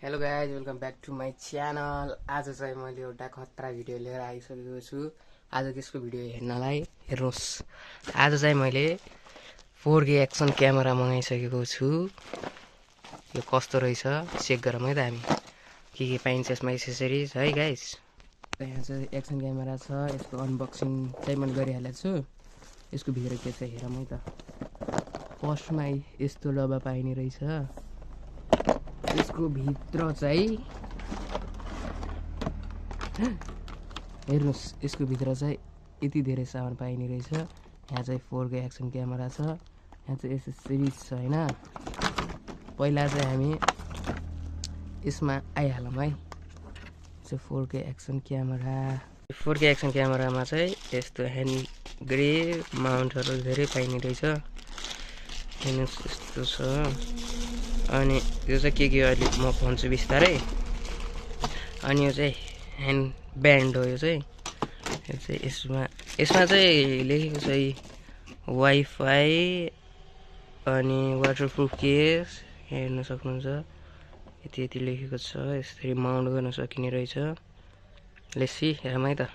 Hello guys welcome back to my channel. आज चाहिँ मैले एउटा खतरा भिडियो लिएर आइसकेको छु। आज त्यसको भिडियो हेर्नलाई हेर्नुहोस्। आज चाहिँ मैले 4K एक्सन क्यामेरा मगाइसकेको छु। यो कस्तो रहेछ चेक गरौँ है त हामी। के पाइन्छ यसमा एसेसरिज है गाइज। यहाँ चाहिँ एक्सन क्यामेरा छ। यसको अनबक्सिङ चाहिँ मैले गरिहालेको छु। यसको भित्र के छ हेरौँ है त। फर्स्टमा यस्तो डब्बा पाइने रहेछ। यसको भित्र चाहिँ हेर्नुहोस्, यसको भित्र चाहिँ यति धेरै सामान पाइने रहेछ। यहाँ चाहिँ 4K एक्सन क्यामेरा छ। यहाँ चाहिँ एसेसरिज छ हैन। पहिला चाहिँ हामी यसमा आइहालौँ है। चाहिँ 4K action camera. 4K action क्यामेरामा चाहिँ यस्तो ह्यान्ड ग्रिप माउन्टहरू धेरै पाइने रहेछ। हेर्नुहोस् यस्तो छ। अनि यो चाहिँ के अहिले म भन्छु बिस्तारै। अनि यो चाहिँ ह्यान्ड ब्यान्ड हो। यो चाहिँ यसमा चाहिँ लेखेको छ वाइफाई अनि वाटरप्रुफ केस हेर्न सक्नुहुन्छ। यति लेखेको छ। यसरी माउन्ट गर्न सकिने रहेछ। लेट्स सी हेरौँ है त।